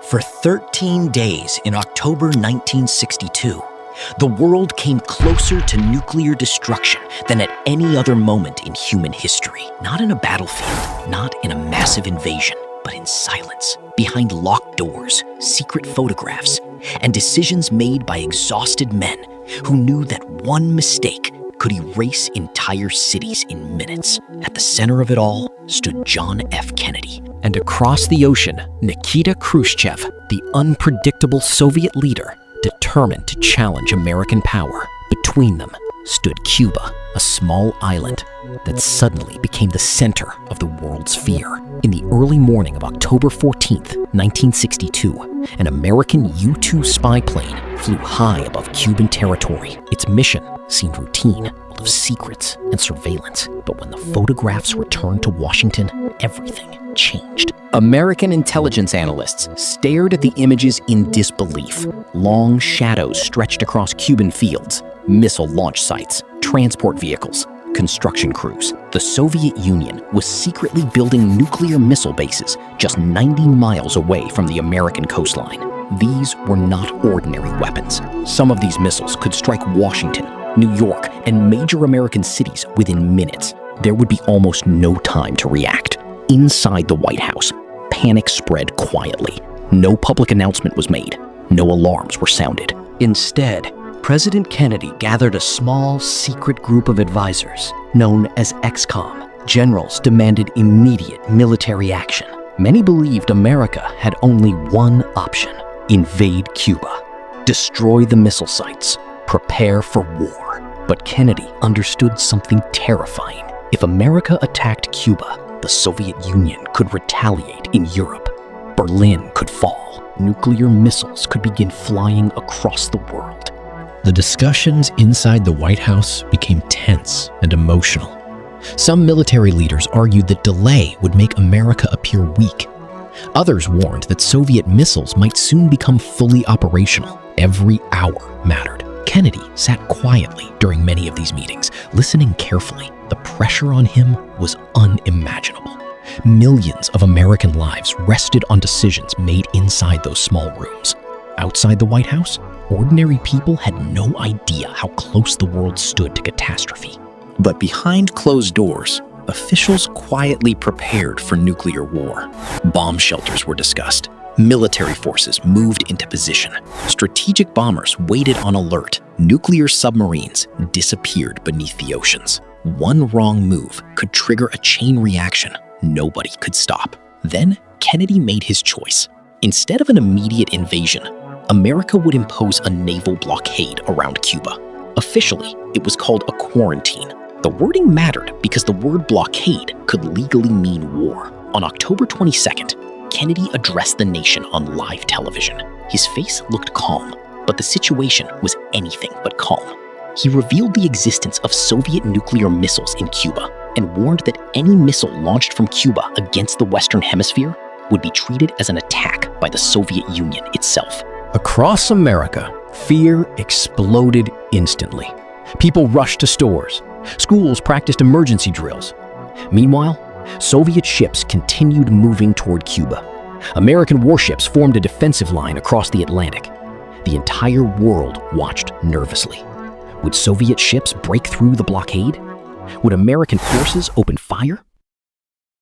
For 13 days in October 1962, the world came closer to nuclear destruction than at any other moment in human history. Not in a battlefield, not in a massive invasion, but in silence, behind locked doors, secret photographs, and decisions made by exhausted men who knew that one mistake could erase entire cities in minutes. At the center of it all stood John F. Kennedy. And across the ocean, Nikita Khrushchev, the unpredictable Soviet leader, determined to challenge American power. Between them stood Cuba, a small island that suddenly became the center of the world's fear. In the early morning of October 14th, 1962, an American U-2 spy plane flew high above Cuban territory. Its mission seemed routine, full of secrets and surveillance. But when the photographs returned to Washington, everything changed. American intelligence analysts stared at the images in disbelief. Long shadows stretched across Cuban fields, missile launch sites, transport vehicles, construction crews. The Soviet Union was secretly building nuclear missile bases just 90 miles away from the American coastline. These were not ordinary weapons. Some of these missiles could strike Washington, New York, and major American cities within minutes. There would be almost no time to react. Inside the White House, panic spread quietly. No public announcement was made. No alarms were sounded. Instead, President Kennedy gathered a small, secret group of advisors known as XCOM. Generals demanded immediate military action. Many believed America had only one option: invade Cuba, destroy the missile sites, prepare for war. But Kennedy understood something terrifying. If America attacked Cuba, the Soviet Union could retaliate in Europe. Berlin could fall. Nuclear missiles could begin flying across the world. The discussions inside the White House became tense and emotional. Some military leaders argued that delay would make America appear weak. Others warned that Soviet missiles might soon become fully operational. Every hour mattered. Kennedy sat quietly during many of these meetings, listening carefully. The pressure on him was unimaginable. Millions of American lives rested on decisions made inside those small rooms. Outside the White House, ordinary people had no idea how close the world stood to catastrophe. But behind closed doors, officials quietly prepared for nuclear war. Bomb shelters were discussed. Military forces moved into position. Strategic bombers waited on alert. Nuclear submarines disappeared beneath the oceans. One wrong move could trigger a chain reaction nobody could stop. Then Kennedy made his choice. Instead of an immediate invasion, America would impose a naval blockade around Cuba. Officially, it was called a quarantine. The wording mattered because the word blockade could legally mean war. On October 22nd, Kennedy addressed the nation on live television. His face looked calm, but the situation was anything but calm. He revealed the existence of Soviet nuclear missiles in Cuba and warned that any missile launched from Cuba against the Western Hemisphere would be treated as an attack by the Soviet Union itself. Across America, fear exploded instantly. People rushed to stores. Schools practiced emergency drills. Meanwhile, Soviet ships continued moving toward Cuba. American warships formed a defensive line across the Atlantic. The entire world watched nervously. Would Soviet ships break through the blockade? Would American forces open fire?